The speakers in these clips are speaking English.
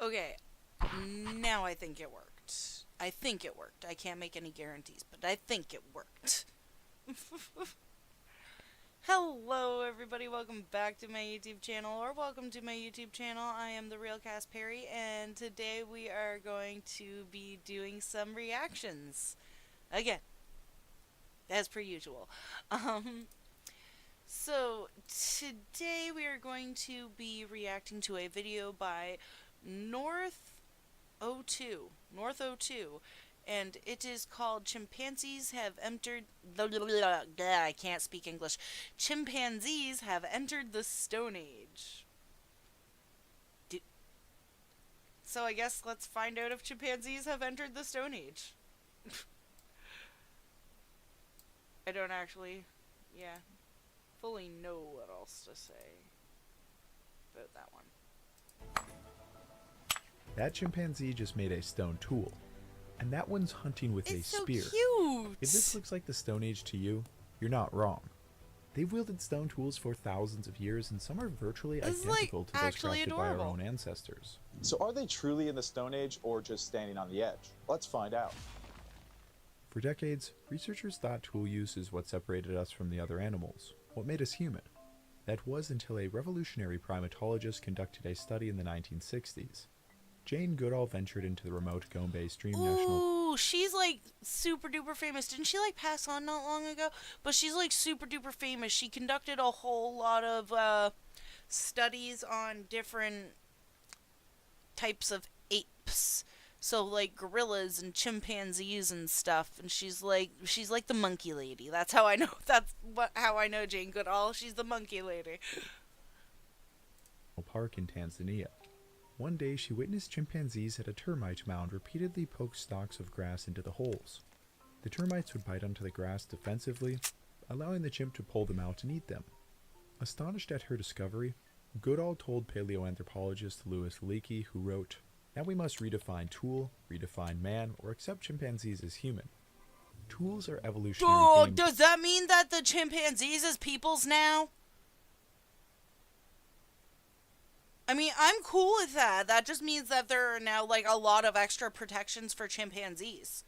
Okay, now I think it worked. I think it worked. I can't make any guarantees, but I think it worked. Hello, everybody. Welcome back to my YouTube channel, or welcome to my YouTube channel. I am the Real Cass Perry, and today we are going to be doing some reactions. Again, as per usual. Um, so today we are going to be reacting to a video by North O two, and it is called Chimpanzees Have Entered I can't speak English. Chimpanzees have entered the Stone Age. Do- so I guess let's find out if chimpanzees have entered the Stone Age. I don't actually, yeah, fully know what else to say about that one. That chimpanzee just made a stone tool, and that one's hunting with a It's so spear. cute. If this looks like the Stone Age to you, you're not wrong. They've wielded stone tools for thousands of years, and some are virtually This is, identical to those actually crafted by our adorable. own ancestors. So are they truly in the Stone Age or just standing on the edge? Let's find out. For decades, researchers thought tool use is what separated us from the other animals, what made us human. That was until a revolutionary primatologist conducted a study in the 1960s. Jane Goodall ventured into the remote Gombe Stream National. Ooh, she's like super duper famous. Didn't she like pass on not long ago? But she's like super duper famous. She conducted a whole lot of studies on different types of apes. So like gorillas and chimpanzees and stuff. And she's like the monkey lady. That's how I know. How I know Jane Goodall. She's the monkey lady. Park in Tanzania. One day she witnessed chimpanzees at a termite mound repeatedly poke stalks of grass into the holes. The termites would bite onto the grass defensively, allowing the chimp to pull them out and eat them. Astonished at her discovery, Goodall told paleoanthropologist Louis Leakey, who wrote, "Now we must redefine tool, redefine man, or accept chimpanzees as human. Tools are evolutionary Oh, game." does that mean that the chimpanzees is peoples now? I mean, I'm cool with that. That just means that there are now, like, a lot of extra protections for chimpanzees.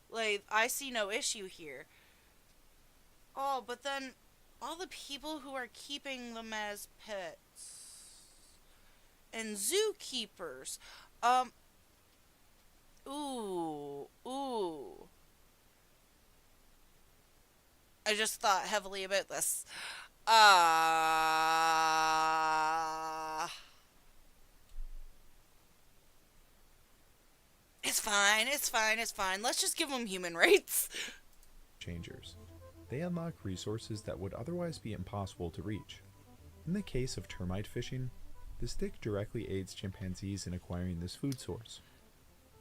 Like, I see no issue here. Oh, but then all the people who are keeping them as pets and zookeepers. Ooh. I just thought heavily about this. It's fine. Let's just give them human rights. Changers. They unlock resources that would otherwise be impossible to reach. In the case of termite fishing, the stick directly aids chimpanzees in acquiring this food source.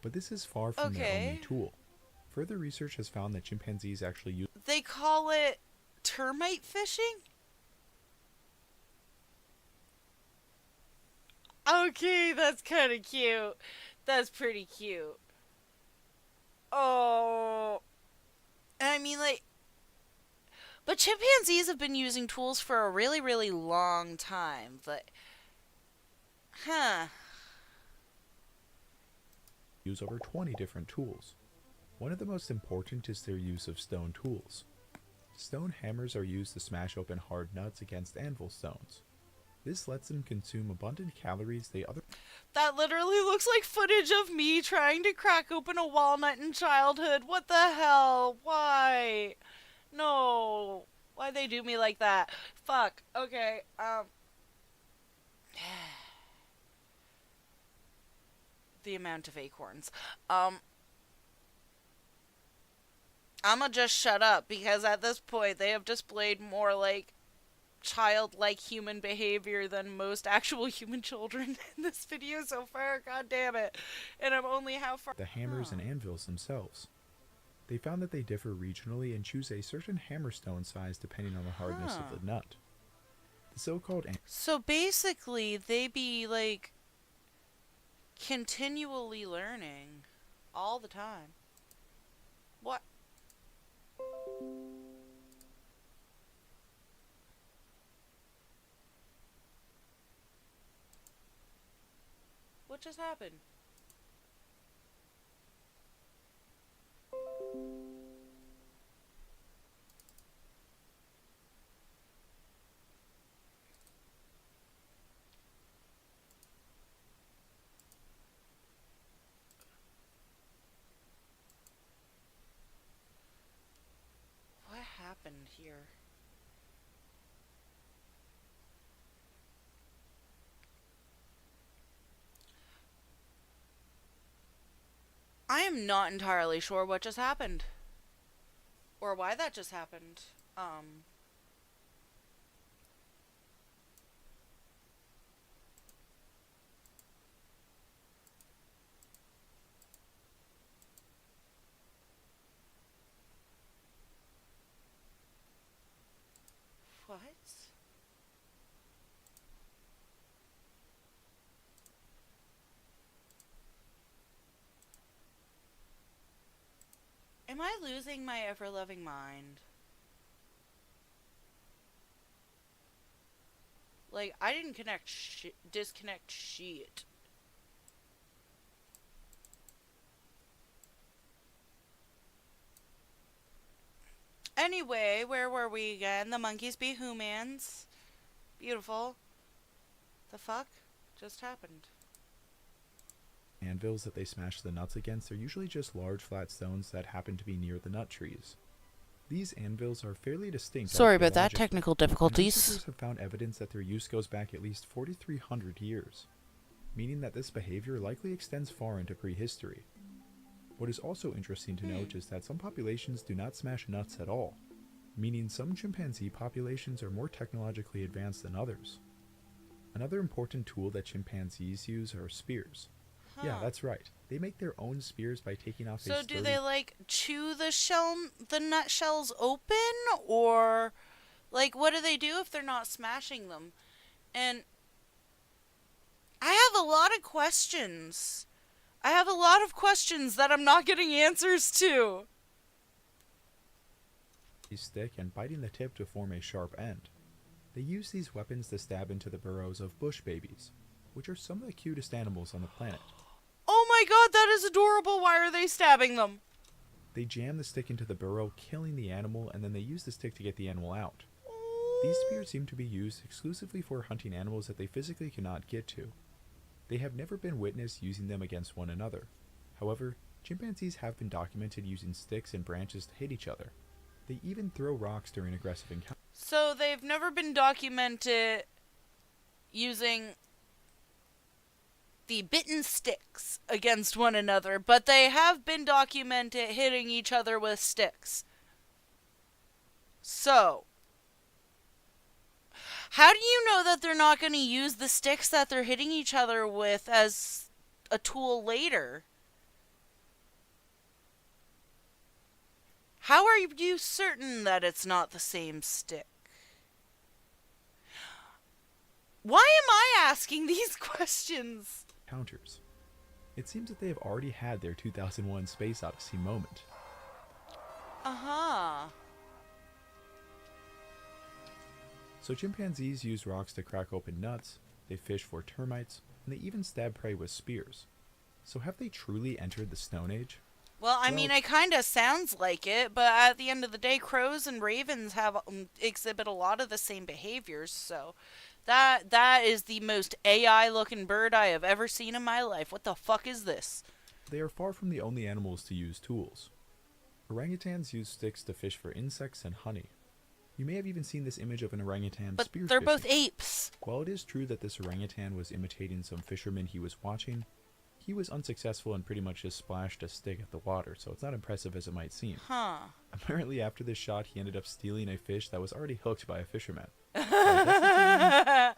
But this is far from their only tool. Further research has found that chimpanzees actually use... They call it termite fishing? Okay, that's kind of cute. That's pretty cute. Oh. And I mean, like, but chimpanzees have been using tools for a really, really long time. But, huh. use over 20 different tools. One of the most important is their use of stone tools. Stone hammers are used to smash open hard nuts against anvil stones. This lets them consume abundant calories they otherwise... That literally looks like footage of me trying to crack open a walnut in childhood. What the hell? Why? No. Why'd they do me like that? Fuck. Okay, the amount of acorns. I'ma just shut up because at this point they have displayed more like childlike human behavior than most actual human children in this video so far. God damn it. And I'm only how far... the hammers and anvils themselves. They found that they differ regionally and choose a certain hammerstone size depending on the hardness of the nut. The so-called... So basically, they be, like, continually learning all the time. What? What just happened? What happened here? I am not entirely sure what just happened. Or why that just happened. What? Am I losing my ever-loving mind? Like, I didn't disconnect shit. Anyway, where were we again? The monkeys be humans. Beautiful. The fuck just happened? Anvils that they smash the nuts against are usually just large flat stones that happen to be near the nut trees. These anvils are fairly distinct. Sorry about that, archaeologically, technical and difficulties. researchers have found evidence that their use goes back at least 4,300 years, meaning that this behavior likely extends far into prehistory. What is also interesting to note is that some populations do not smash nuts at all, meaning some chimpanzee populations are more technologically advanced than others. Another important tool that chimpanzees use are spears. Yeah, that's right. They make their own spears by taking off a So do sturdy... they like chew the nut shells open, or like what do they do if they're not smashing them? And I have a lot of questions. I have a lot of questions that I'm not getting answers to. stick and biting the tip to form a sharp end. They use these weapons to stab into the burrows of bush babies, which are some of the cutest animals on the planet. Oh my god, that is adorable. Why are they stabbing them? They jam the stick into the burrow, killing the animal, and then they use the stick to get the animal out. These spears seem to be used exclusively for hunting animals that they physically cannot get to. They have never been witnessed using them against one another. However, chimpanzees have been documented using sticks and branches to hit each other. They even throw rocks during aggressive encounters. So they've never been documented using the bitten sticks against one another, but they have been documented hitting each other with sticks. So, how do you know that they're not going to use the sticks that they're hitting each other with as a tool later? How are you certain that it's not the same stick? Why am I asking these questions? It seems that they have already had their 2001 Space Odyssey moment. Uh-huh. So chimpanzees use rocks to crack open nuts, they fish for termites, and they even stab prey with spears. So have they truly entered the Stone Age? Well, I mean, it kind of sounds like it, but at the end of the day, crows and ravens have exhibit a lot of the same behaviors, so that is the most AI-looking bird I have ever seen in my life. What the fuck is this? They are far from the only animals to use tools. Orangutans use sticks to fish for insects and honey. You may have even seen this image of an orangutan But spear they're fishing. both apes. While it is true that this orangutan was imitating some fishermen he was watching, he was unsuccessful and pretty much just splashed a stick at the water, so it's not impressive as it might seem. Huh. Apparently after this shot, he ended up stealing a fish that was already hooked by a fisherman. But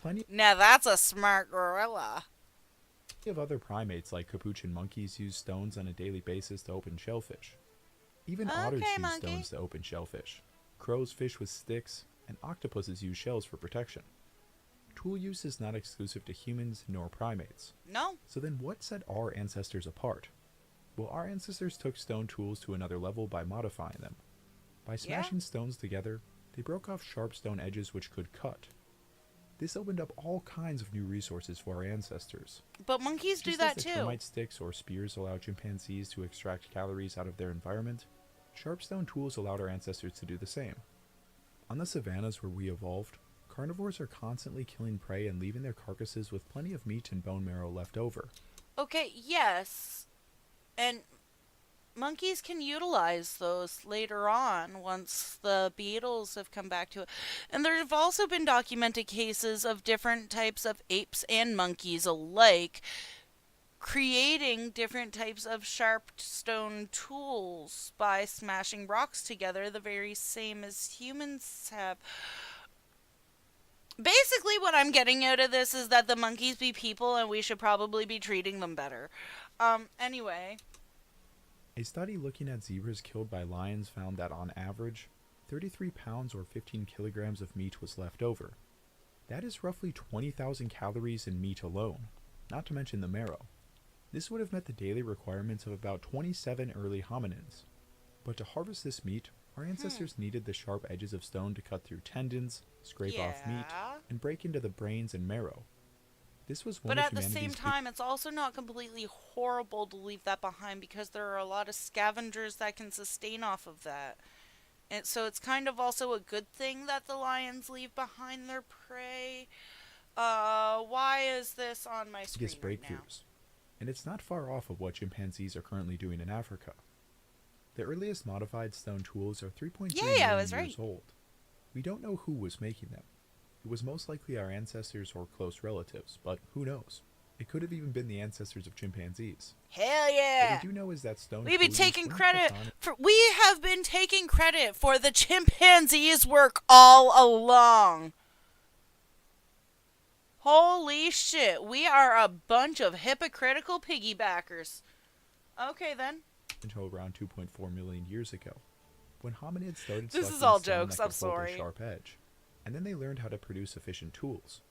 plenty Now that's a smart gorilla. of other primates like capuchin monkeys use stones on a daily basis to open shellfish. Even otters Okay, use monkey. stones to open shellfish. Crows fish with sticks, and octopuses use shells for protection. Tool use is not exclusive to humans nor primates. No. So then what set our ancestors apart? Well, our ancestors took stone tools to another level by modifying them. By smashing stones together, they broke off sharp stone edges which could cut. This opened up all kinds of new resources for our ancestors. But monkeys do Just that as the too. termite sticks or spears allow chimpanzees to extract calories out of their environment, sharp stone tools allowed our ancestors to do the same. On the savannas where we evolved, carnivores are constantly killing prey and leaving their carcasses with plenty of meat and bone marrow left over. Okay, yes. And monkeys can utilize those later on once the beetles have come back to it. And there have also been documented cases of different types of apes and monkeys alike creating different types of sharp stone tools by smashing rocks together, the very same as humans have. Basically, what I'm getting out of this is that the monkeys be people and we should probably be treating them better. Anyway. A study looking at zebras killed by lions found that on average, 33 pounds or 15 kilograms of meat was left over. That is roughly 20,000 calories in meat alone, not to mention the marrow. This would have met the daily requirements of about 27 early hominins. But to harvest this meat, our ancestors needed the sharp edges of stone to cut through tendons, scrape off meat, Yeah. and break into the brains and marrow. This was one But of at the same humanity's time, it's also not completely horrible to leave that behind because there are a lot of scavengers that can sustain off of that. And so it's kind of also a good thing that the lions leave behind their prey. Why is this on my screen biggest right now? breakthroughs. And it's not far off of what chimpanzees are currently doing in Africa. The earliest modified stone tools are 3.3 Yay, I million was years right. old. We don't know who was making them. It was most likely our ancestors or close relatives, but who knows? It could have even been the ancestors of chimpanzees. Hell What yeah! we do know is that stone We've been tools taking weren't credit tectonic- for. We have been taking credit for the chimpanzees' work all along. Holy shit, we are a bunch of hypocritical piggybackers. Okay then. until around 2.4 million years ago, when hominids started This is selecting all stone jokes, that I'm could hold a sorry. sharp edge, and then they learned how to produce efficient tools.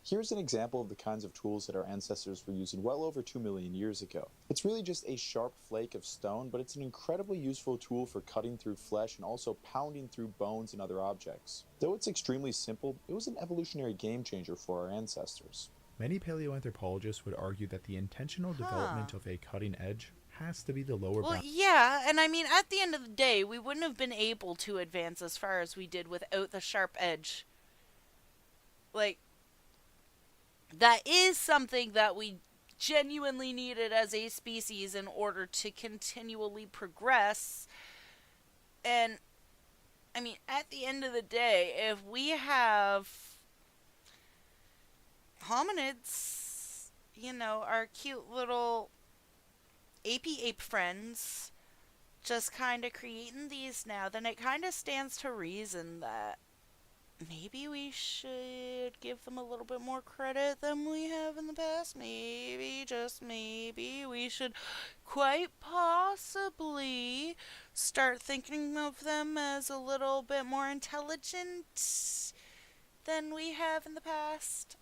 Here's an example of the kinds of tools that our ancestors were using well over 2 million years ago. It's really just a sharp flake of stone, but it's an incredibly useful tool for cutting through flesh and also pounding through bones and other objects. Though it's extremely simple, it was an evolutionary game changer for our ancestors. Many paleoanthropologists would argue that the intentional development of a cutting edge has to be the lower Well, bound. yeah, and I mean, at the end of the day, we wouldn't have been able to advance as far as we did without the sharp edge. Like, that is something that we genuinely needed as a species in order to continually progress. And, I mean, at the end of the day, if we have hominids, you know, our cute little apey ape friends, just kind of creating these now, then it kind of stands to reason that maybe we should give them a little bit more credit than we have in the past. Maybe, just maybe, we should quite possibly start thinking of them as a little bit more intelligent than we have in the past.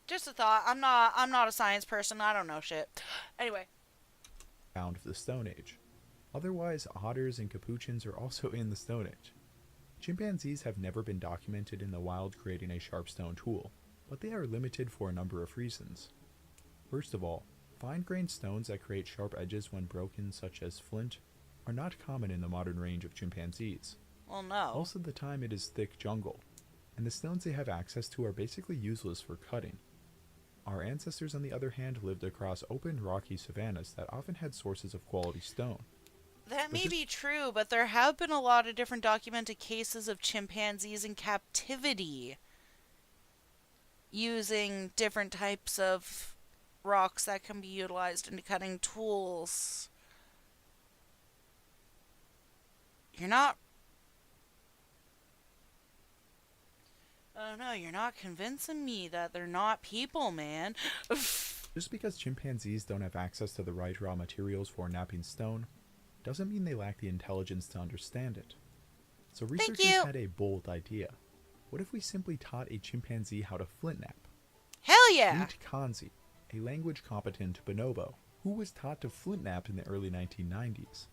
Just a thought. I'm not a science person. I don't know shit. Anyway. of the Stone Age. Otherwise, otters and capuchins are also in the Stone Age. Chimpanzees have never been documented in the wild creating a sharp stone tool, but they are limited for a number of reasons. First of all, fine-grained stones that create sharp edges when broken, such as flint, are not common in the modern range of chimpanzees. Well, no. Most of the time it is thick jungle, and the stones they have access to are basically useless for cutting. Our ancestors, on the other hand, lived across open, rocky savannas that often had sources of quality stone. That But may just- be true, but there have been a lot of different documented cases of chimpanzees in captivity using different types of rocks that can be utilized into cutting tools. You're not... I don't know, you're not convincing me that they're not people, man. Just because chimpanzees don't have access to the right raw materials for knapping stone, doesn't mean they lack the intelligence to understand it. So researchers you. had a bold idea. What if we simply taught a chimpanzee how to flint knap? Hell yeah! Meet Kanzi, a language competent bonobo, who was taught to flint knap in the early 1990s.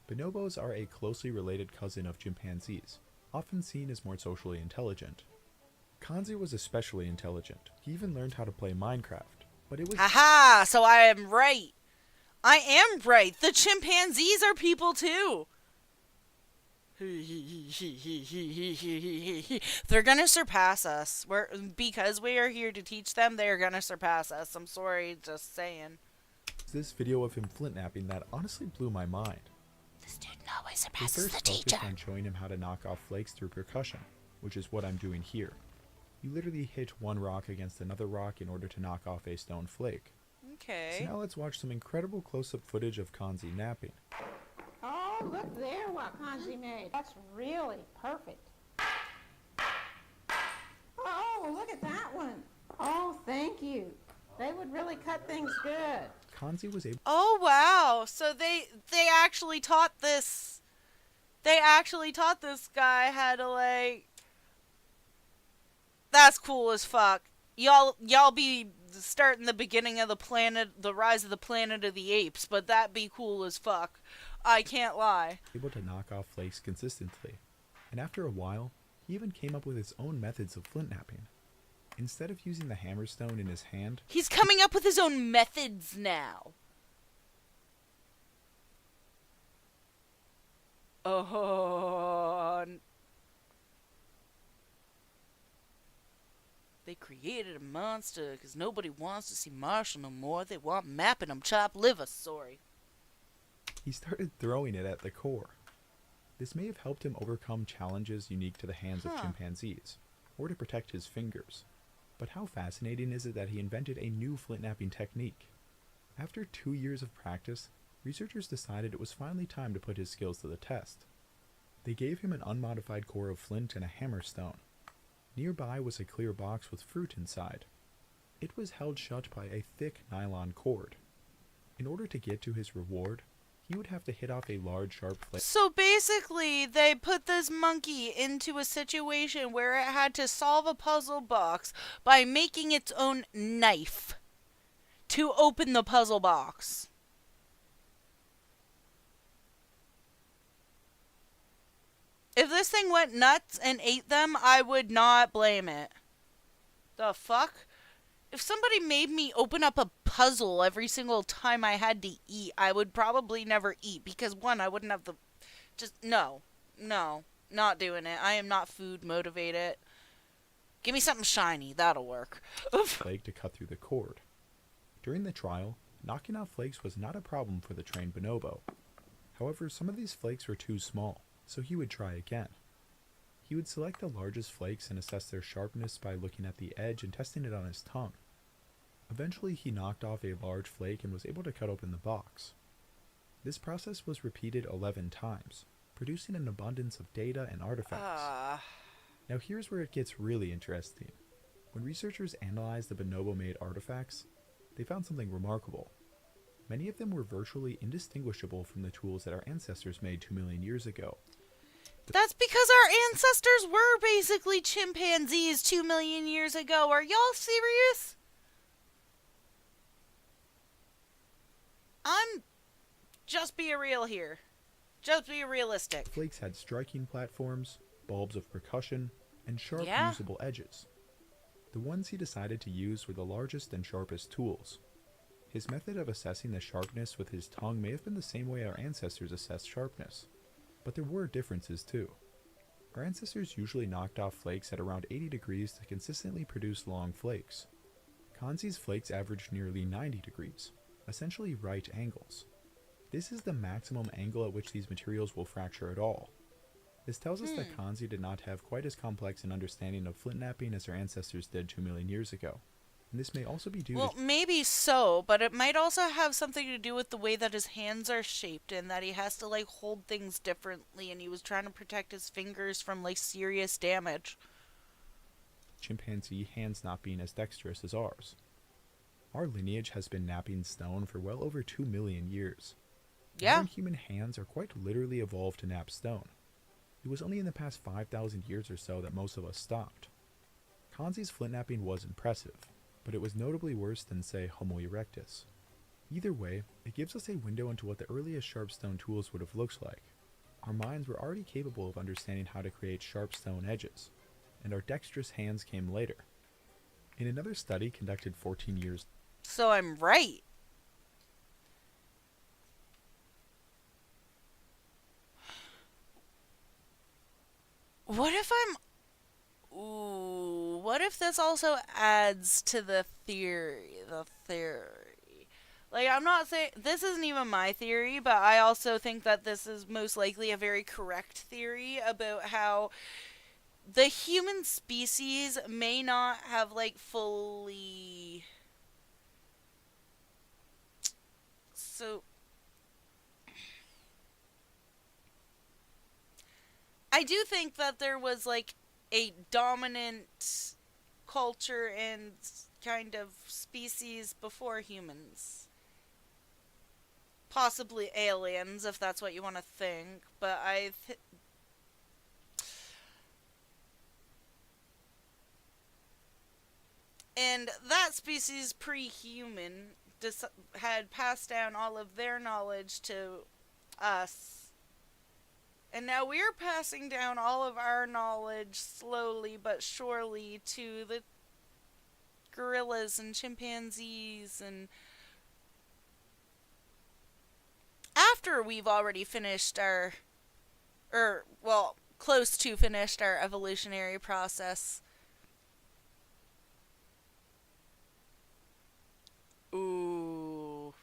Bonobos are a closely related cousin of chimpanzees, often seen as more socially intelligent. Kanzi was especially intelligent. He even learned how to play Minecraft, but it was Haha, so I am right. I am right. The chimpanzees are people too. They're gonna surpass us. Because we are here to teach them, they're gonna surpass us. I'm sorry, just saying. this video of him flint-napping that honestly blew my mind. The student always They surpasses first the teacher. focused on showing him how to knock off flakes through percussion, which is what I'm doing here. You literally hit one rock against another rock in order to knock off a stone flake. So Okay. now let's watch some incredible close-up footage of Kanzi napping. Oh, look there what Kanzi made. That's really perfect. Oh, look at that one. Oh, thank you. They would really cut things good. Kanzi was able Oh wow. So they actually taught this. They actually taught this guy how to like. That's cool as fuck. Y'all be starting the beginning of the planet, the rise of the Planet of the Apes, but that be cool as fuck. I can't lie. to knock off flakes consistently, and after a while, he even came up with his own methods of flint napping. Instead of using the hammerstone in his hand, He's coming up with his own methods now. Oh. They created a monster because nobody wants to see Marshall no more. They want mapping them chopped liver. Sorry. he started throwing it at the core. This may have helped him overcome challenges unique to the hands of Huh. chimpanzees, or to protect his fingers. But how fascinating is it that he invented a new flint napping technique? After 2 years of practice, researchers decided it was finally time to put his skills to the test. They gave him an unmodified core of flint and a hammerstone. Nearby was a clear box with fruit inside. It was held shut by a thick nylon cord. In order to get to his reward, he would have to hit off a large sharp flake So basically, they put this monkey into a situation where it had to solve a puzzle box by making its own knife to open the puzzle box. If this thing went nuts and ate them, I would not blame it. The fuck? If somebody made me open up a puzzle every single time I had to eat, I would probably never eat because one, I wouldn't have the no, not doing it. I am not food motivated. Give me something shiny, that'll work. flake to cut through the cord. During the trial, knocking off flakes was not a problem for the trained bonobo. However, some of these flakes were too small, so he would try again. He would select the largest flakes and assess their sharpness by looking at the edge and testing it on his tongue. Eventually, he knocked off a large flake and was able to cut open the box. This process was repeated 11 times, producing an abundance of data and artifacts. Now here's where it gets really interesting. When researchers analyzed the bonobo-made artifacts, they found something remarkable. Many of them were virtually indistinguishable from the tools that our ancestors made 2 million years ago. That's because our ancestors were basically chimpanzees 2 million years ago. Are y'all serious? Just be real here. Just be realistic. Flakes had striking platforms, bulbs of percussion, and sharp Yeah. usable edges. The ones he decided to use were the largest and sharpest tools. His method of assessing the sharpness with his tongue may have been the same way our ancestors assessed sharpness, but there were differences too. Our ancestors usually knocked off flakes at around 80 degrees to consistently produce long flakes. Kanzi's flakes averaged nearly 90 degrees, essentially right angles. This is the maximum angle at which these materials will fracture at all. This tells us that Kanzi did not have quite as complex an understanding of flint napping as our ancestors did 2 million years ago. And this may also be due Well, to maybe so, but it might also have something to do with the way that his hands are shaped and that he has to like hold things differently and he was trying to protect his fingers from like serious damage. chimpanzee hands not being as dexterous as ours. Our lineage has been napping stone for well over 2 million years. Yeah. Modern human hands are quite literally evolved to nap stone. It was only in the past 5,000 years or so that most of us stopped. Kanzi's flint napping was impressive, but it was notably worse than, say, Homo erectus. Either way, it gives us a window into what the earliest sharp stone tools would have looked like. Our minds were already capable of understanding how to create sharp stone edges, and our dexterous hands came later. In another study conducted 14 years, So I'm right. What if I'm... Ooh, what if this also adds to the theory? Like, I'm not saying... This isn't even my theory, but I also think that this is most likely a very correct theory about how the human species may not have, like, fully... So... I do think that there was, like, a dominant culture and kind of species before humans. Possibly aliens, if that's what you want to think. But and that species pre-human had passed down all of their knowledge to us. And now we're passing down all of our knowledge slowly but surely to the gorillas and chimpanzees, and after we've already finished close to finished our evolutionary process. Ooh.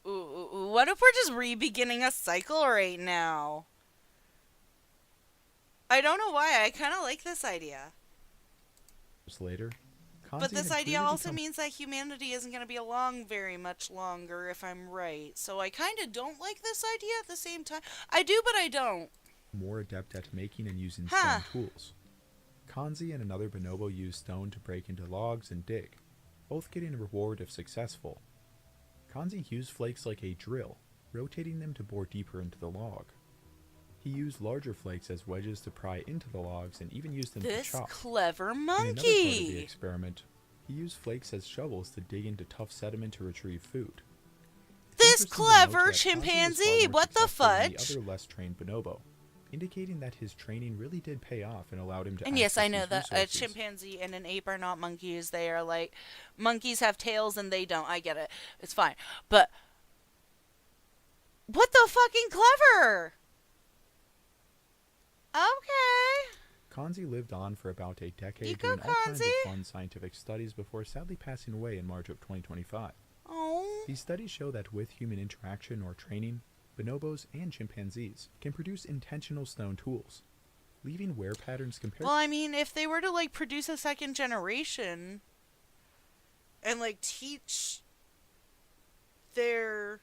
Ooh. What if we're just re-beginning a cycle right now? I don't know why, I kind of like this idea. later, But Kanzi this had idea clearly also become means that humanity isn't going to be along very much longer, if I'm right. So I kind of don't like this idea at the same time. I do, but I don't. more adept at making and using Huh. stone tools. Kanzi and another bonobo used stone to break into logs and dig, both getting a reward if successful. Kanzi used flakes like a drill, rotating them to bore deeper into the log. He used larger flakes as wedges to pry into the logs and even used them This to chop. clever In another part of the monkey! experiment, he used flakes as shovels to dig into tough sediment to retrieve food. It's This interesting to note clever that Kanzi was chimpanzee! far more What the successful than fudge? The other less trained bonobo, indicating that his training really did pay off and allowed him to And yes, access I know these that a resources. chimpanzee and an ape are not monkeys. They are like... Monkeys have tails and they don't. I get it. It's fine. But... What the fucking clever! Okay. Kanzi lived on for about a decade You go, doing all kinds of Kanzi. fun scientific studies before sadly passing away in March of 2025. Oh. These studies show that with human interaction or training, bonobos and chimpanzees can produce intentional stone tools, leaving wear patterns compared Well, I mean, if they were to, like, produce a second generation and, like, teach their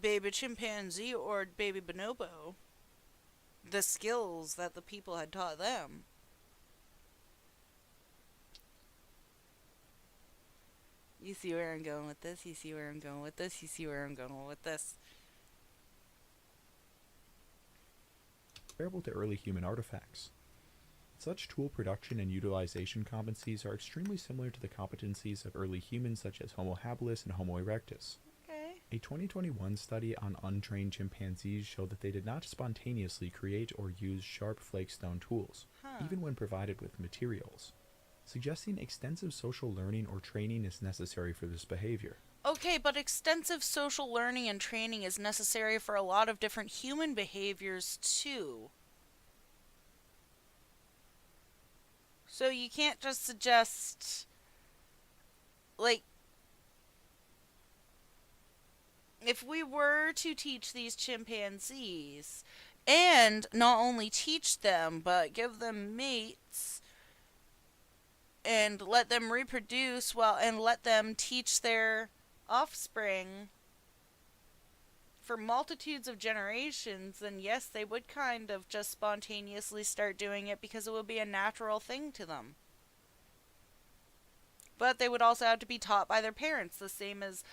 baby chimpanzee or baby bonobo the skills that the people had taught them. You see where I'm going with this? You see where I'm going with this? You see where I'm going with this? comparable to early human artifacts. Such tool production and utilization competencies are extremely similar to the competencies of early humans such as Homo habilis and Homo erectus. Okay. A 2021 study on untrained chimpanzees showed that they did not spontaneously create or use sharp flakestone tools, Huh. even when provided with materials, suggesting extensive social learning or training is necessary for this behavior. Okay, but extensive social learning and training is necessary for a lot of different human behaviors too. So you can't just suggest, like, if we were to teach these chimpanzees, and not only teach them, but give them mates, and let them reproduce, and let them teach their offspring for multitudes of generations, then yes, they would kind of just spontaneously start doing it because it would be a natural thing to them. But they would also have to be taught by their parents, the same as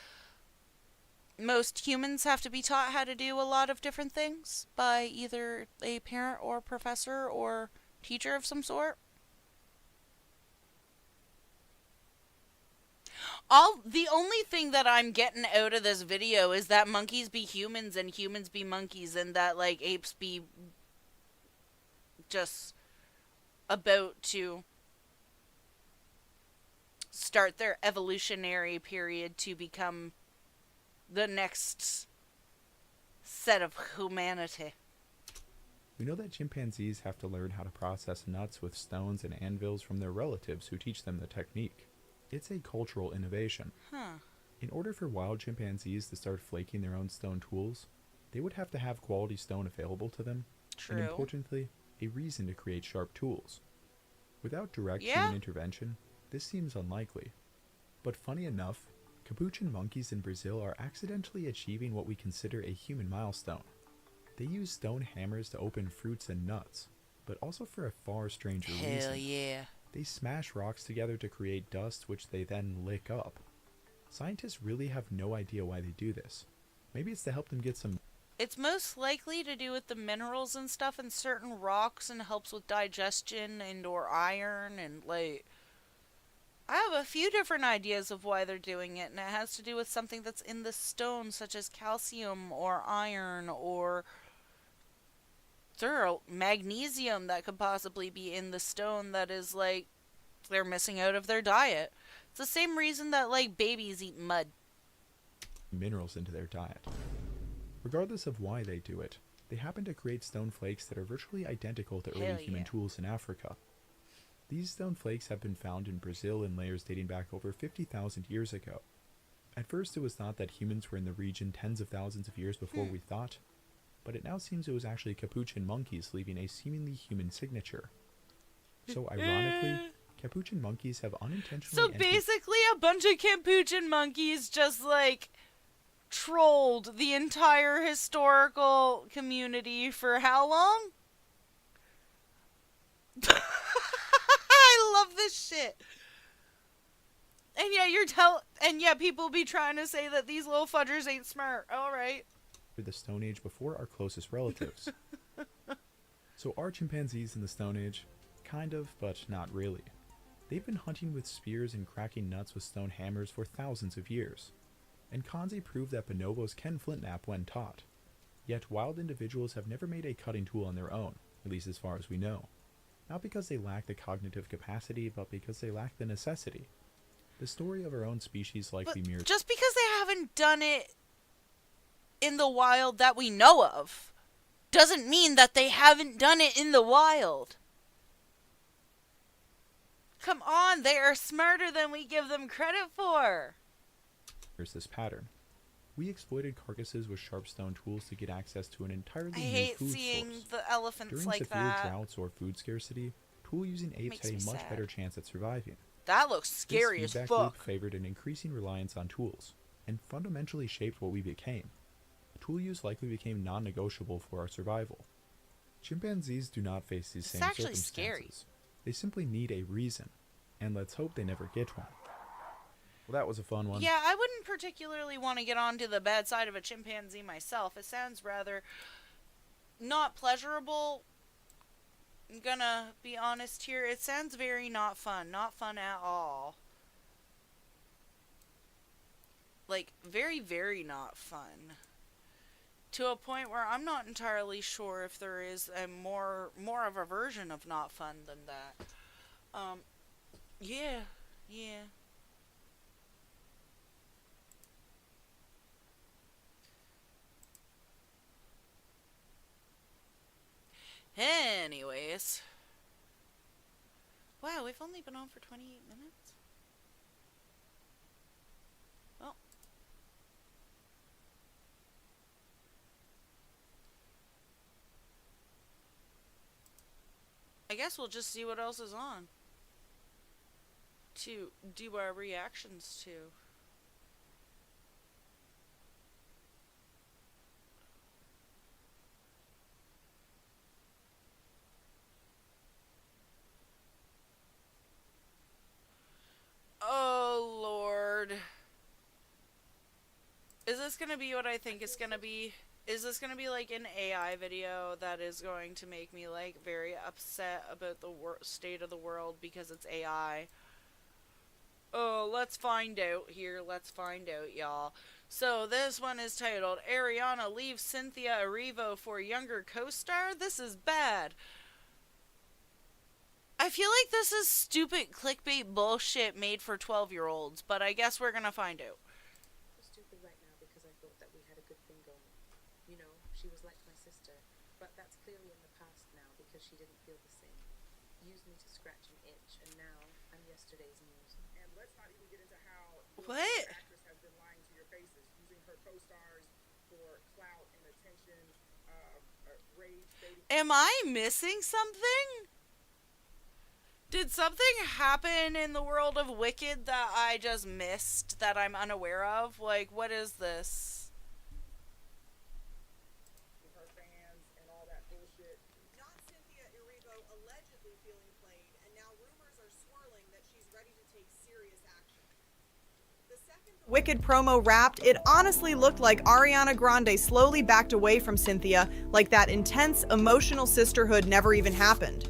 most humans have to be taught how to do a lot of different things by either a parent or professor or teacher of some sort. The only thing that I'm getting out of this video is that monkeys be humans and humans be monkeys, and that like apes be just about to start their evolutionary period to become the next set of humanity. We know that chimpanzees have to learn how to process nuts with stones and anvils from their relatives who teach them the technique. It's a cultural innovation. Huh. In order for wild chimpanzees to start flaking their own stone tools, they would have to have quality stone available to them, True. and importantly, a reason to create sharp tools. Without direct Yeah. human intervention, this seems unlikely. But funny enough, capuchin monkeys in Brazil are accidentally achieving what we consider a human milestone. They use stone hammers to open fruits and nuts, but also for a far stranger Hell reason. yeah. They smash rocks together to create dust which they then lick up. Scientists really have no idea why they do this. Maybe it's to help them get some It's most likely to do with the minerals and stuff in certain rocks, and helps with digestion and or iron, and like I have a few different ideas of why they're doing it, and it has to do with something that's in the stone, such as calcium or iron, or magnesium that could possibly be in the stone that is like they're missing out of their diet. It's the same reason that like babies eat mud. minerals into their diet. Regardless of why they do it, they happen to create stone flakes that are virtually identical to Hell early human yeah. tools in Africa. These stone flakes have been found in Brazil in layers dating back over 50,000 years ago. At first it was thought that humans were in the region tens of thousands of years before we thought, but it now seems it was actually capuchin monkeys leaving a seemingly human signature. So ironically, capuchin monkeys have unintentionally So entered basically, a bunch of capuchin monkeys just like trolled the entire historical community for how long? I love this shit. And yeah, people be trying to say that these little fudgers ain't smart. All right. the Stone Age before our closest relatives. So are chimpanzees in the Stone Age? Kind of, but not really. They've been hunting with spears and cracking nuts with stone hammers for thousands of years. And Kanzi proved that bonobos can flint-knap when taught. Yet wild individuals have never made a cutting tool on their own, at least as far as we know. Not because they lack the cognitive capacity, but because they lack the necessity. The story of our own species likely But mirrors just because they haven't done it in the wild that we know of doesn't mean that they haven't done it in the wild. Come on, they are smarter than we give them credit for. this pattern. We exploited carcasses with sharp stone tools to get access to an entirely I new hate food seeing source. the elephants During like severe that. droughts or food scarcity, tool-using apes Makes had me a much sad. better chance at surviving. That looks scary This as feedback loop fuck. favored an increasing reliance on tools, and fundamentally shaped what we became. Tool use likely became non-negotiable for our survival. Chimpanzees do not face these It's same actually circumstances. scary. They simply need a reason, and let's hope they never get one. Well, that was a fun one. Yeah, I wouldn't particularly want to get onto the bad side of a chimpanzee myself. It sounds rather not pleasurable. I'm gonna be honest here. It sounds very not fun. Not fun at all. Like, very, very not fun. To a point where I'm not entirely sure if there is a more of a version of not fun than that. Yeah. Anyways. Wow, we've only been on for 28 minutes? Well. I guess we'll just see what else is on. To do our reactions to. Oh, Lord. Is this gonna be what I think it's gonna be? Is this gonna be like an AI video that is going to make me like very upset about the state of the world because it's AI? Oh, let's find out here. Let's find out, y'all. So this one is titled Ariana leaves Cynthia Erivo for younger co-star. This is bad. I feel like this is stupid clickbait bullshit made for 12-year-olds, but I guess we're gonna find out. Stupid right now because I thought that we had a good thing going. You know, she was like my sister, but that's clearly in the past now because she didn't feel the same. Used me to scratch an itch, and now I'm yesterday's news. And let's not even get into how What? the actress has been lying to your faces, using her co-stars for clout and attention, rage, dating. Am I missing something? Did something happen in the world of Wicked that I just missed, that I'm unaware of? Like, what is this? Her fans and all that bullshit. Not Cynthia Erivo allegedly feeling played, and now rumors are swirling that she's ready to take serious action. The second the Wicked promo wrapped, it honestly looked like Ariana Grande slowly backed away from Cynthia, like that intense, emotional sisterhood never even happened.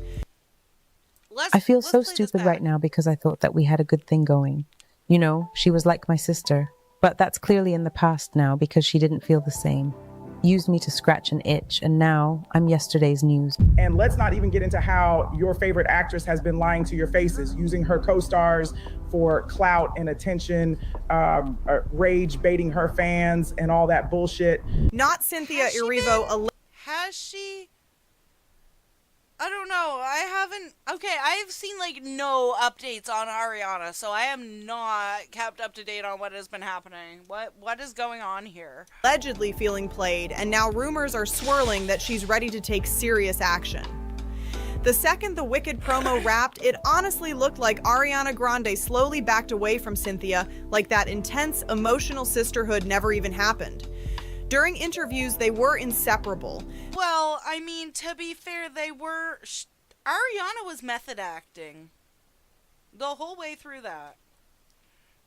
I feel Let's so play this stupid back. right now because I thought that we had a good thing going. You know, she was like my sister, but that's clearly in the past now because she didn't feel the same. Used me to scratch an itch, and now I'm yesterday's news. And let's not even get into how your favorite actress has been lying to your faces, using her co-stars for clout and attention, rage baiting her fans and all that bullshit. Not Cynthia Has she Erivo Has she? I don't know. I haven't. Okay, I've seen like no updates on Ariana, so I am not kept up to date on what has been happening. What is going on here? allegedly feeling played, and now rumors are swirling that she's ready to take serious action. The second the Wicked promo wrapped, it honestly looked like Ariana Grande slowly backed away from Cynthia, like that intense, emotional sisterhood never even happened. During interviews, they were inseparable. Well, I mean, to be fair, they were. Ariana was method acting the whole way through that.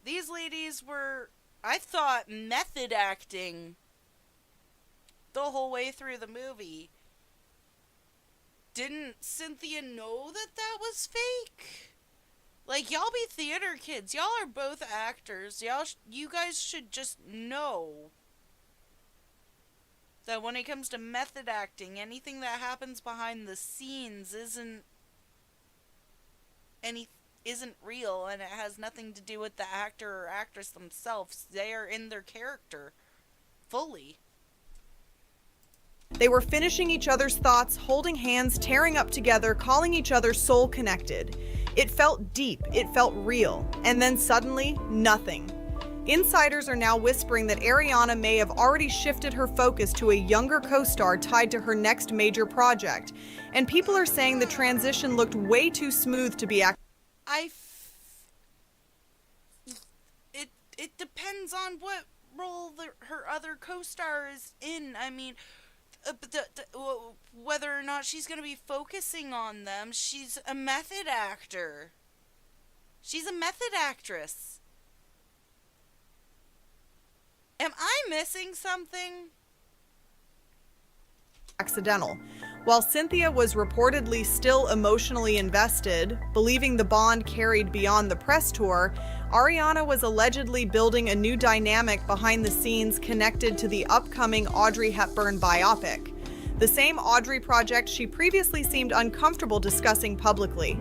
These ladies were, I thought, method acting the whole way through the movie. Didn't Cynthia know that that was fake? Like, y'all be theater kids. Y'all are both actors. You guys should just know that when it comes to method acting, anything that happens behind the scenes isn't real, and it has nothing to do with the actor or actress themselves. They are in their character fully. They were finishing each other's thoughts, holding hands, tearing up together, calling each other soul connected. It felt deep, it felt real, and then suddenly, nothing. Insiders are now whispering that Ariana may have already shifted her focus to a younger co-star tied to her next major project, and people are saying the transition looked way too smooth to be It depends on what role her other co-star is in. I mean, whether or not she's going to be focusing on them. She's a method actor. She's a method actress. Am I missing something? accidental. While Cynthia was reportedly still emotionally invested, believing the bond carried beyond the press tour, Ariana was allegedly building a new dynamic behind the scenes connected to the upcoming Audrey Hepburn biopic. The same Audrey project she previously seemed uncomfortable discussing publicly.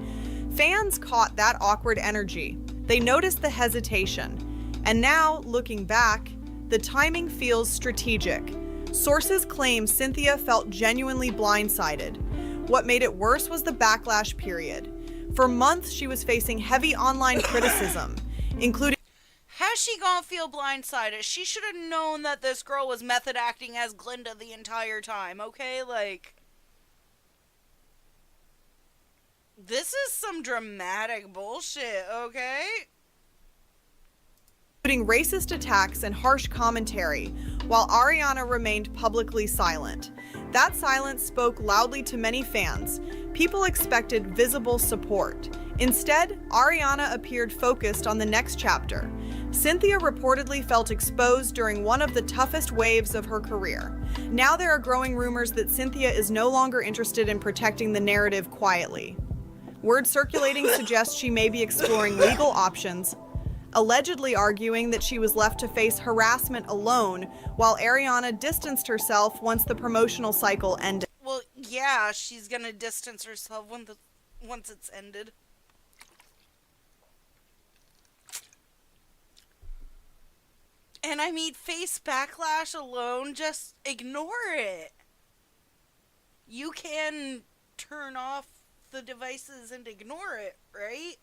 Fans caught that awkward energy. They noticed the hesitation. And now, looking back, the timing feels strategic. Sources claim Cynthia felt genuinely blindsided. What made it worse was the backlash period. For months, she was facing heavy online criticism, including How's she gonna feel blindsided? She should have known that this girl was method acting as Glinda the entire time, okay? Like, this is some dramatic bullshit, okay? racist attacks and harsh commentary, while Ariana remained publicly silent. That silence spoke loudly to many fans. People expected visible support. Instead, Ariana appeared focused on the next chapter. Cynthia reportedly felt exposed during one of the toughest waves of her career. Now there are growing rumors that Cynthia is no longer interested in protecting the narrative quietly. Word circulating suggests she may be exploring legal options, allegedly arguing that she was left to face harassment alone, while Ariana distanced herself once the promotional cycle ended. Well, yeah, she's gonna distance herself once it's ended. And I mean, face backlash alone, just ignore it. You can turn off the devices and ignore it, right?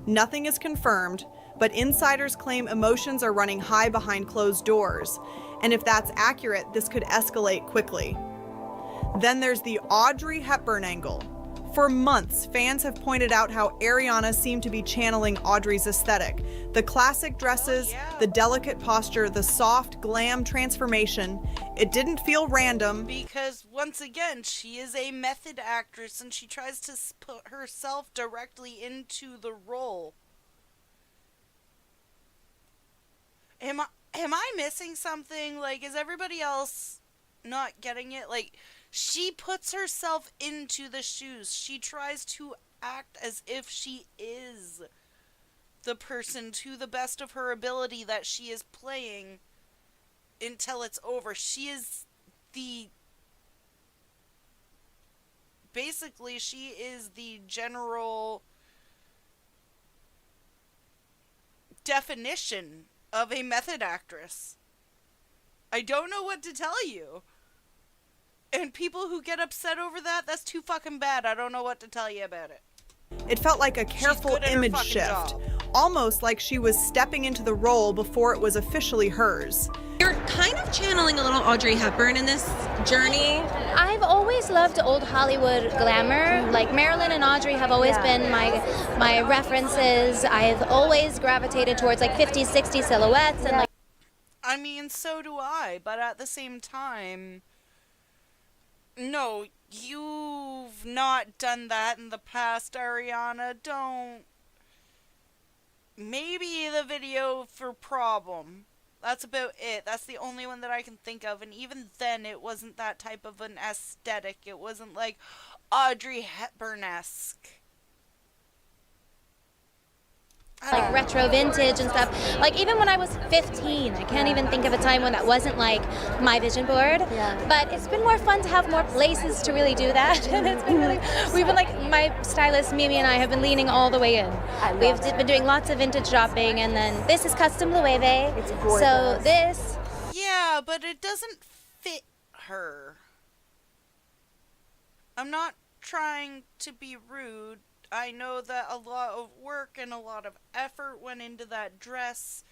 Nothing is confirmed, but insiders claim emotions are running high behind closed doors. And if that's accurate, this could escalate quickly. Then there's the Audrey Hepburn angle. For months, fans have pointed out how Ariana seemed to be channeling Audrey's aesthetic. The classic dresses, the delicate posture, the soft glam transformation. It didn't feel random. Because, once again, she is a method actress and she tries to put herself directly into the role. Am I missing something? Like, is everybody else not getting it? Like, she puts herself into the shoes. She tries to act as if she is the person to the best of her ability that she is playing until it's over. She is basically, she is the general definition of a method actress. I don't know what to tell you. And people who get upset over that, that's too fucking bad. I don't know what to tell you about it. It felt like a careful image shift, almost like she was stepping into the role before it was officially hers. You're kind of channeling a little Audrey Hepburn in this journey. I've always loved old Hollywood glamour. Like Marilyn and Audrey have always been my references. I've always gravitated towards like 50s, 60s silhouettes and like. I mean, so do I, but at the same time, no, you've not done that in the past, Ariana. Don't. Maybe the video for Problem. That's about it. That's the only one that I can think of. And even then, it wasn't that type of an aesthetic. It wasn't like Audrey Hepburn-esque. Like retro vintage and stuff. Like even when I was 15, I can't even think of a time when that wasn't like my vision board. But it's been more fun to have more places to really do that. And it's been really, we've been like, my stylist Mimi and I have been leaning all the way in. We've been doing lots of vintage shopping, and then this is custom Loewe. It's gorgeous. So this. Yeah, but it doesn't fit her. I'm not trying to be rude. I know that a lot of work and a lot of effort went into that dress,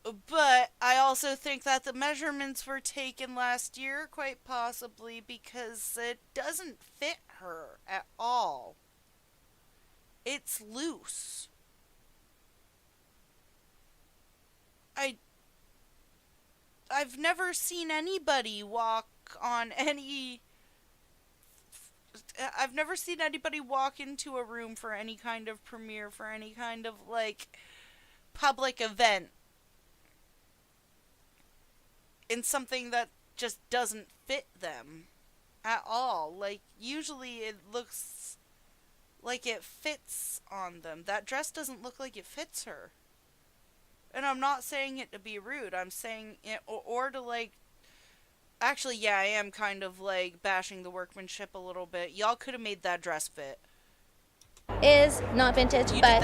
but I also think that the measurements were taken last year, quite possibly, because it doesn't fit her at all. It's loose. I've never seen anybody walk on any... I've never seen anybody walk into a room for any kind of premiere, for any kind of, like, public event in something that just doesn't fit them at all. Like, usually it looks like it fits on them. That dress doesn't look like it fits her. And I'm not saying it to be rude. I'm saying it, or to, like, actually, yeah, I am kind of, like, bashing the workmanship a little bit. Y'all could have made that dress fit. Is not vintage, but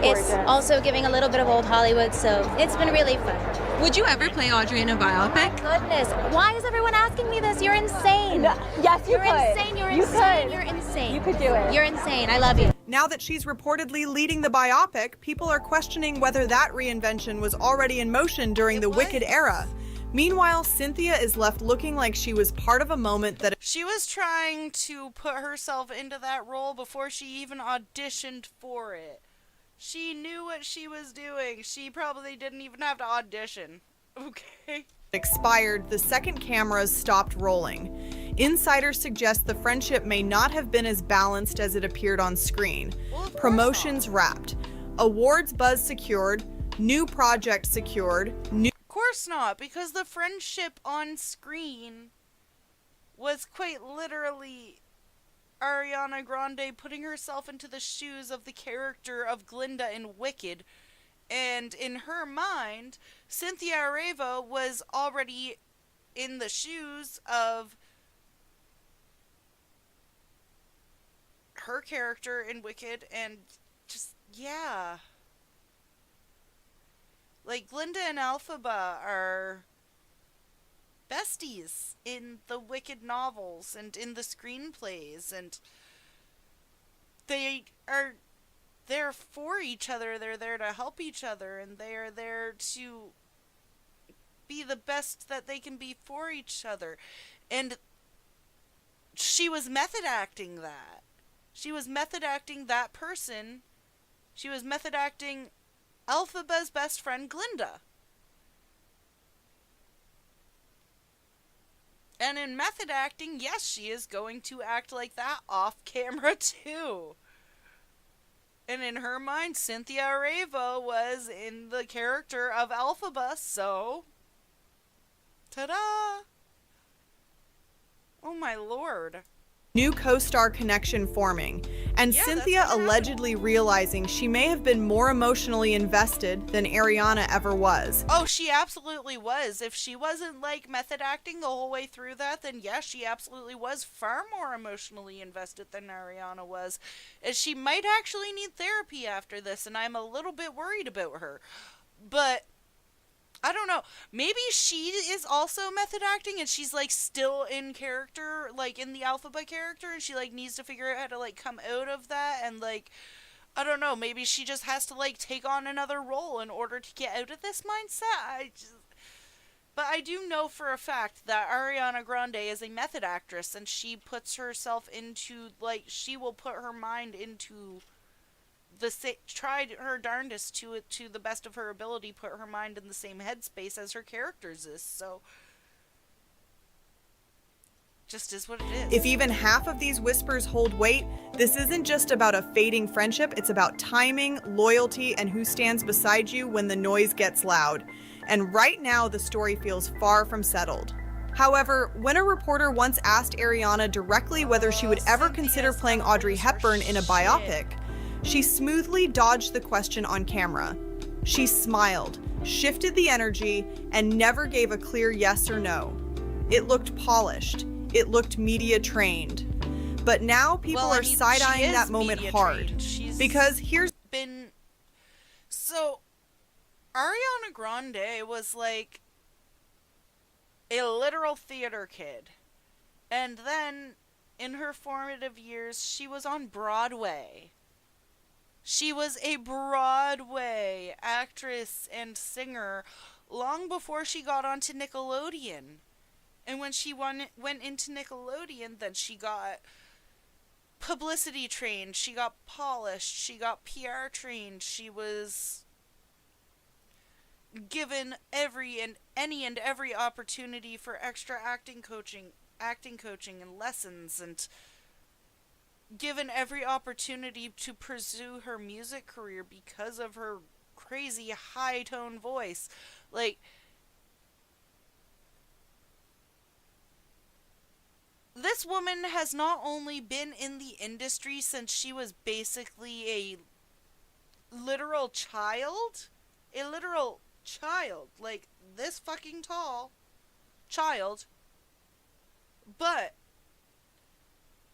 it's also giving a little bit of old Hollywood, so it's been really fun. Would you ever play Audrey in a biopic? Oh my goodness, why is everyone asking me this? You're insane. Yes, You're insane. You're insane. You're insane. You could do it. You're insane. I love you. Now that she's reportedly leading the biopic, people are questioning whether that reinvention was already in motion during the Wicked era. Meanwhile, Cynthia is left looking like she was part of a moment that... She was trying to put herself into that role before she even auditioned for it. She knew what she was doing. She probably didn't even have to audition. Okay. Expired the second cameras stopped rolling. Insiders suggest the friendship may not have been as balanced as it appeared on screen. Promotions wrapped. Awards buzz secured. New project secured. Of course not, because the friendship on screen was quite literally Ariana Grande putting herself into the shoes of the character of Glinda in Wicked. And in her mind, Cynthia Erivo was already in the shoes of her character in Wicked, and just, yeah. Like, Glinda and Elphaba are besties in the Wicked novels and in the screenplays, and they are there for each other. They're there to help each other, and they are there to be the best that they can be for each other. And she was method acting that. She was method acting that person. She was method acting Elphaba's best friend, Glinda. And in method acting, yes, she is going to act like that off camera too. And in her mind, Cynthia Erivo was in the character of Elphaba, so ta-da! Oh my lord. New co-star connection forming, and Yeah, Cynthia that's what allegedly realizing she may have been more emotionally invested than Ariana ever was. Oh, she absolutely was. If she wasn't, like, method acting the whole way through that, then yes, she absolutely was far more emotionally invested than Ariana was. And she might actually need therapy after this, and I'm a little bit worried about her. But I don't know. Maybe she is also method acting and she's like still in character, like in the Elphaba character, and she like needs to figure out how to like come out of that, and like, I don't know, maybe she just has to like take on another role in order to get out of this mindset. But I do know for a fact that Ariana Grande is a method actress, and she puts herself into, like, she will put her mind into tried her darndest to the best of her ability, put her mind in the same headspace as her characters is, so just is what it is. If even half of these whispers hold weight, this isn't just about a fading friendship, it's about timing, loyalty, and who stands beside you when the noise gets loud. And right now, the story feels far from settled. However, when a reporter once asked Ariana directly whether she would ever consider playing Audrey Hepburn in a biopic, she smoothly dodged the question on camera. She smiled, shifted the energy, and never gave a clear yes or no. It looked polished. It looked media trained. But now people are side-eyeing that moment hard. Because here's been... So, Ariana Grande was like a literal theater kid. And then, in her formative years, she was on Broadway. She was a Broadway actress and singer long before she got onto Nickelodeon. And when she went into Nickelodeon, then she got publicity trained, she got polished, she got PR trained, she was given every opportunity for extra acting coaching and lessons, and given every opportunity to pursue her music career because of her crazy high-tone voice. Like, this woman has not only been in the industry since she was basically a literal child, like this fucking tall child, but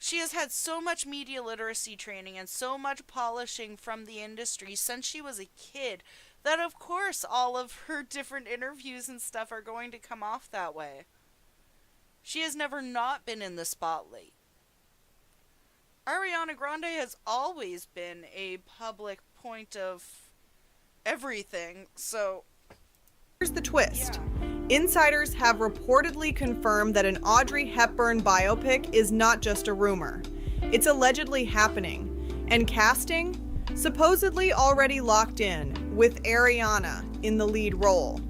she has had so much media literacy training and so much polishing from the industry since she was a kid that of course all of her different interviews and stuff are going to come off that way. She has never not been in the spotlight. Ariana Grande has always been a public point of everything, so... Here's the twist. Insiders have reportedly confirmed that an Audrey Hepburn biopic is not just a rumor. It's allegedly happening. And casting? Supposedly already locked in, with Ariana in the lead role.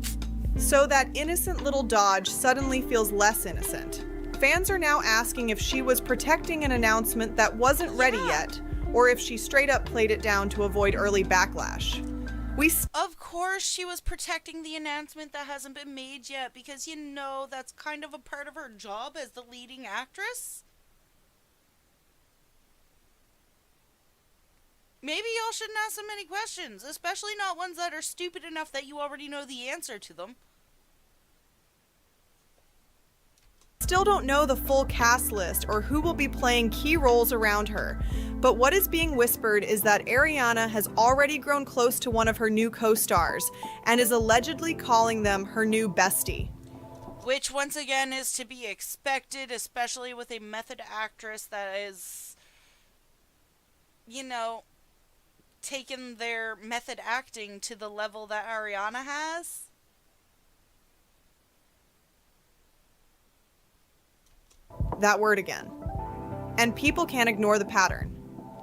So that innocent little dodge suddenly feels less innocent. Fans are now asking if she was protecting an announcement that wasn't ready yet, or if she straight up played it down to avoid early backlash. Of course she was protecting the announcement that hasn't been made yet, because you know that's kind of a part of her job as the leading actress. maybe y'all shouldn't ask so many questions, especially not ones that are stupid enough that you already know the answer to them. Still don't know the full cast list or who will be playing key roles around her, but what is being whispered is that Ariana has already grown close to one of her new co-stars and is allegedly calling them her new bestie. Which, once again, is to be expected, especially with a method actress that is, you know, taken their method acting to the level that Ariana has. That word again. And people can't ignore the pattern.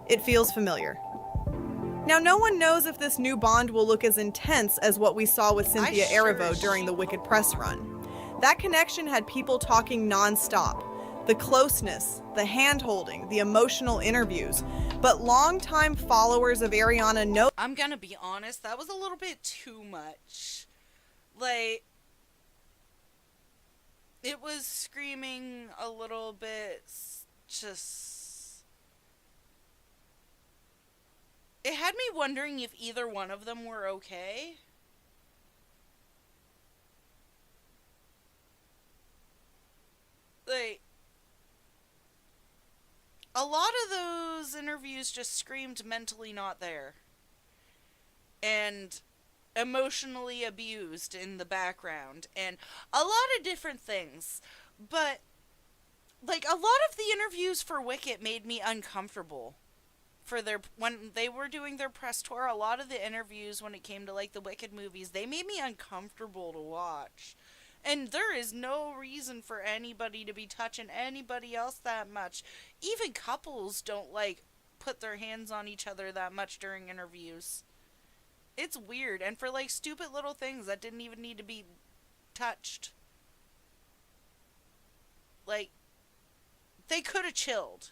It feels familiar. Now, no one knows if this new bond will look as intense as what we saw with Cynthia Erivo during the Wicked press run. That connection had people talking nonstop. The closeness, the hand-holding, the emotional interviews. But longtime followers of Ariana know... I'm gonna be honest, that was a little bit too much. Like... It was screaming a little bit just... It had me wondering if either one of them were okay. Like... A lot of those interviews just screamed mentally not there. And... emotionally abused in the background, and a lot of different things. But, like, a lot of the interviews for Wicked made me uncomfortable. When they were doing their press tour, a lot of the interviews when it came to, like, the Wicked movies, they made me uncomfortable to watch. And there is no reason for anybody to be touching anybody else that much. Even couples don't, like, put their hands on each other that much during interviews. It's weird, and for, like, stupid little things that didn't even need to be touched. Like, they could have chilled.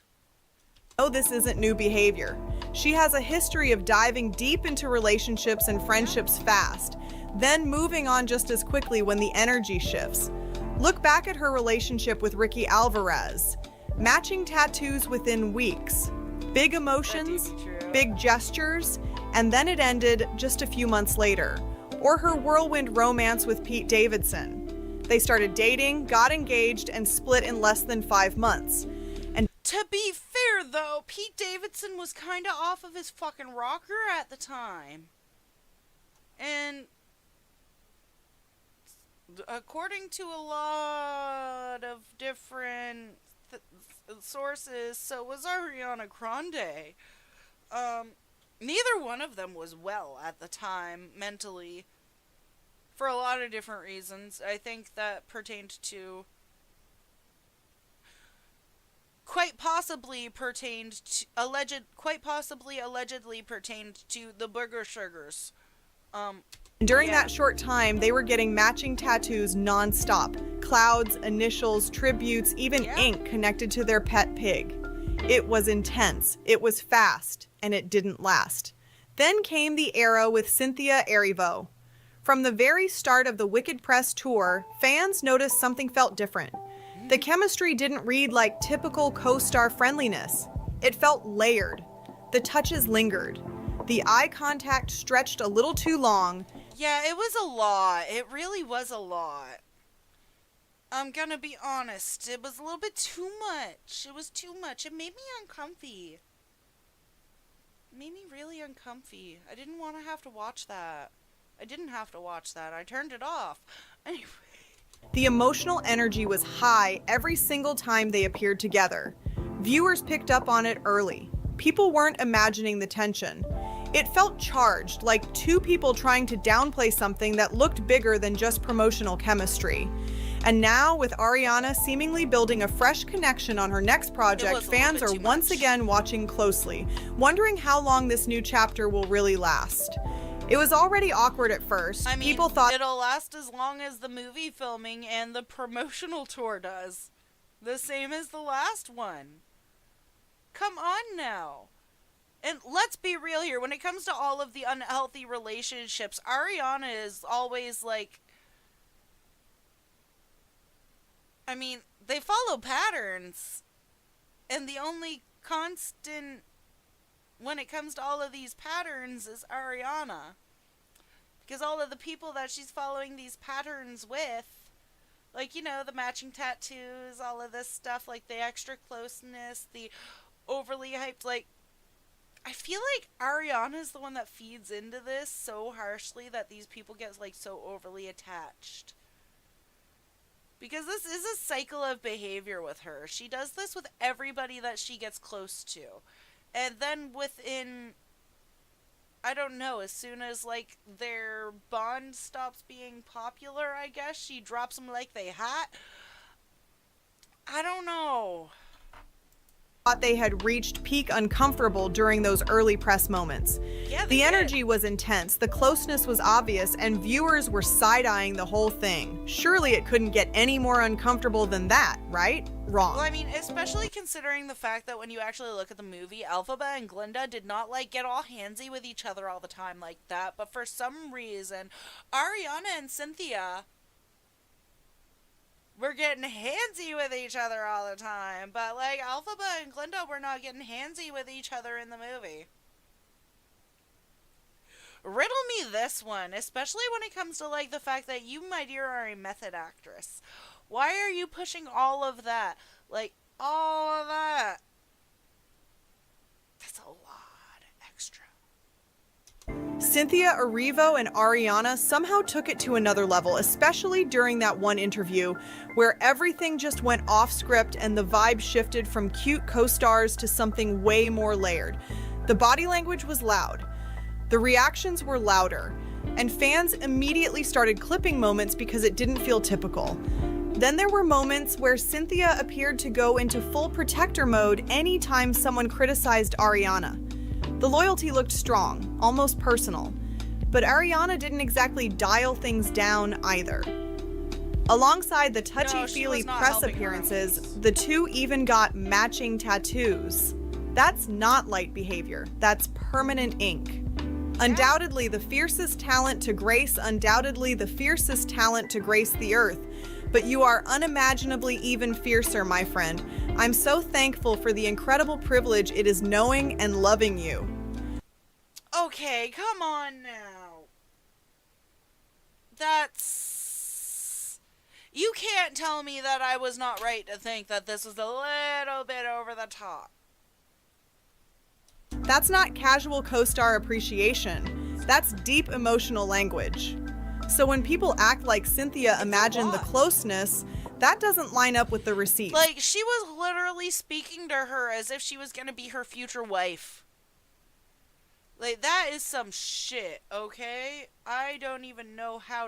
Oh, this isn't new behavior. She has a history of diving deep into relationships and friendships fast, then moving on just as quickly when the energy shifts. Look back at her relationship with Ricky Alvarez. Matching tattoos within weeks. Big emotions, big gestures, and then it ended just a few months later. Or her whirlwind romance with Pete Davidson. They started dating, got engaged, and split in less than 5 months. And to be fair, though, Pete Davidson was kind of off of his fucking rocker at the time. And according to a lot of different sources, so was Ariana Grande. Neither one of them was well at the time, mentally, for a lot of different reasons. I think that pertained to... allegedly pertained to the Booger Sugars. During that short time, they were getting matching tattoos nonstop. Clouds, initials, tributes, even ink connected to their pet pig. It was intense, it was fast, and it didn't last. Then came the era with Cynthia Erivo. From the very start of the Wicked Press tour, fans noticed something felt different. The chemistry didn't read like typical co-star friendliness. It felt layered. The touches lingered. The eye contact stretched a little too long. Yeah, it was a lot. It really was a lot. I'm gonna be honest. It was a little bit too much. It was too much. It made me uncomfy. It made me really uncomfy. I didn't want to have to watch that. I didn't have to watch that. I turned it off. Anyway. The emotional energy was high every single time they appeared together. Viewers picked up on it early. People weren't imagining the tension. It felt charged, like two people trying to downplay something that looked bigger than just promotional chemistry. And now, with Ariana seemingly building a fresh connection on her next project, fans are once again watching closely, wondering how long this new chapter will really last. It was already awkward at first. I mean, people thought it'll last as long as the movie filming and the promotional tour does. The same as the last one. Come on now. And let's be real here. When it comes to all of the unhealthy relationships, Ariana is always like... I mean, they follow patterns. And the only constant when it comes to all of these patterns is Ariana. Because all of the people that she's following these patterns with, like, you know, the matching tattoos, all of this stuff, like the extra closeness, the overly hyped, like, I feel like Ariana's the one that feeds into this so harshly that these people get, like, so overly attached. Because this is a cycle of behavior with her. She does this with everybody that she gets close to. And then within, I don't know, as soon as, like, their bond stops being popular, I guess, she drops them like they hot. I don't know. Thought they had reached peak uncomfortable during those early press moments. Yeah, the energy was intense, the closeness was obvious, and viewers were side-eyeing the whole thing. Surely it couldn't get any more uncomfortable than that, right? Wrong. Well, I mean, especially considering the fact that when you actually look at the movie, Elphaba and Glinda did not, like, get all handsy with each other all the time like that, but for some reason, Ariana and Cynthia were getting handsy with each other all the time, but, like, Elphaba and Glinda were not getting handsy with each other in the movie. Riddle me this one, especially when it comes to, like, the fact that you, my dear, are a method actress. Why are you pushing all of that? Like, all of that. That's a lot extra. Cynthia Erivo and Ariana somehow took it to another level, especially during that one interview where everything just went off script and the vibe shifted from cute co-stars to something way more layered. The body language was loud. The reactions were louder. And fans immediately started clipping moments because it didn't feel typical. Then there were moments where Cynthia appeared to go into full protector mode anytime someone criticized Ariana. The loyalty looked strong, almost personal, but Ariana didn't exactly dial things down either. Alongside the touchy-feely press appearances, the two even got matching tattoos. That's not light behavior, that's permanent ink. Undoubtedly the fiercest talent to grace the earth, but you are unimaginably even fiercer, my friend. I'm so thankful for the incredible privilege it is knowing and loving you. Okay, come on now. That's... You can't tell me that I was not right to think that this was a little bit over the top. That's not casual co-star appreciation. That's deep emotional language. So when people act like Cynthia imagined the closeness, that doesn't line up with the receipts. Like, she was literally speaking to her as if she was gonna be her future wife. Like, that is some shit, okay? I don't even know how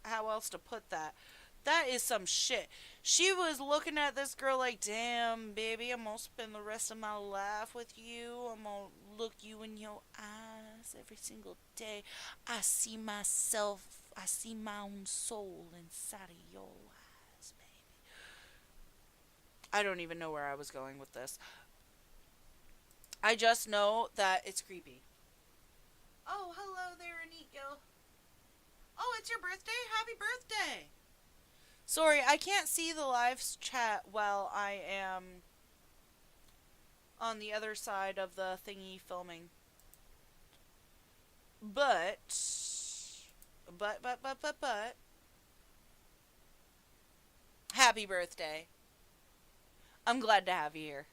else to put that. That is some shit. She was looking at this girl like, damn, baby, I'm gonna spend the rest of my life with you. I'm gonna look you in your eyes every single day. I see myself, I see my own soul inside of your eyes, baby. I don't even know where I was going with this. I just know that it's creepy. Oh, hello there, Aniko. Oh, it's your birthday? Happy birthday! Sorry, I can't see the live chat while I am on the other side of the thingy filming. But, happy birthday. I'm glad to have you here.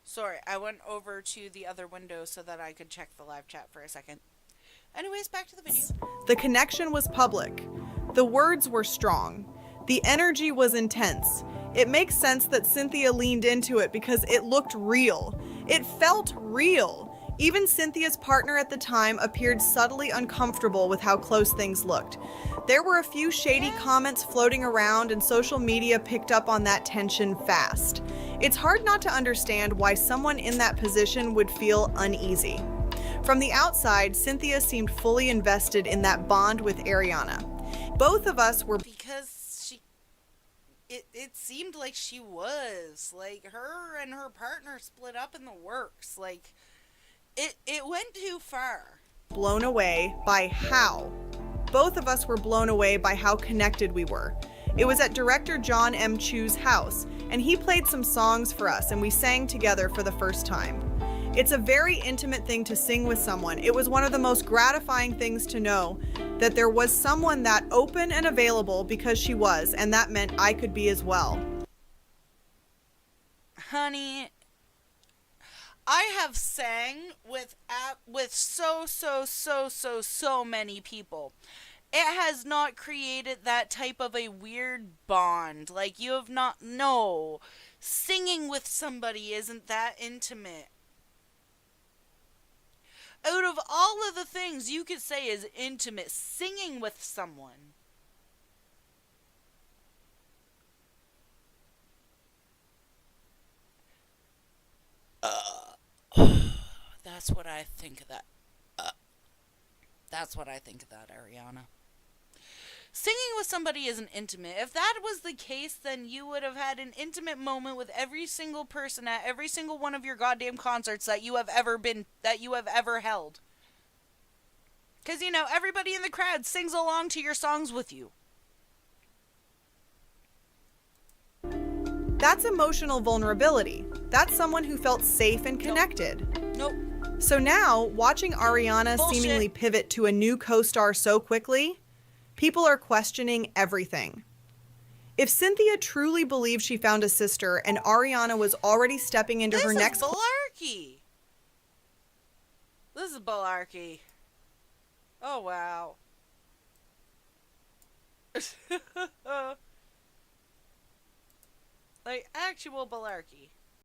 Sorry, I went over to the other window so that I could check the live chat for a second. Anyways, back to the video. The connection was public. The words were strong. The energy was intense. It makes sense that Cynthia leaned into it because it looked real. It felt real. Even Cynthia's partner at the time appeared subtly uncomfortable with how close things looked. There were a few shady comments floating around, and social media picked up on that tension fast. It's hard not to understand why someone in that position would feel uneasy. From the outside, Cynthia seemed fully invested in that bond with Ariana. Both of us were because it seemed like she was. Like, her and her partner split up in the works. Like, it went too far. blown away by how. Both of us were blown away by how connected we were. It was at director John M. Chu's house, and he played some songs for us, and we sang together for the first time. It's a very intimate thing to sing with someone. It was one of the most gratifying things to know that there was someone that open and available, because she was, and that meant I could be as well. Honey, I have sang with so many people. It has not created that type of a weird bond. Like, you have not, no. Singing with somebody isn't that intimate. Out of all of the things you could say is intimate, singing with someone. That's what I think of that. That's what I think of that, Ariana. Singing with somebody isn't intimate. If that was the case, then you would have had an intimate moment with every single person at every single one of your goddamn concerts that you have ever held. Because, you know, everybody in the crowd sings along to your songs with you. That's emotional vulnerability. That's someone who felt safe and connected. Nope. So now, watching Ariana seemingly pivot to a new co-star so quickly, people are questioning everything. If Cynthia truly believed she found a sister and Ariana was already stepping into her next... This is malarkey. This is malarkey. Oh, wow. Like, actual malarkey.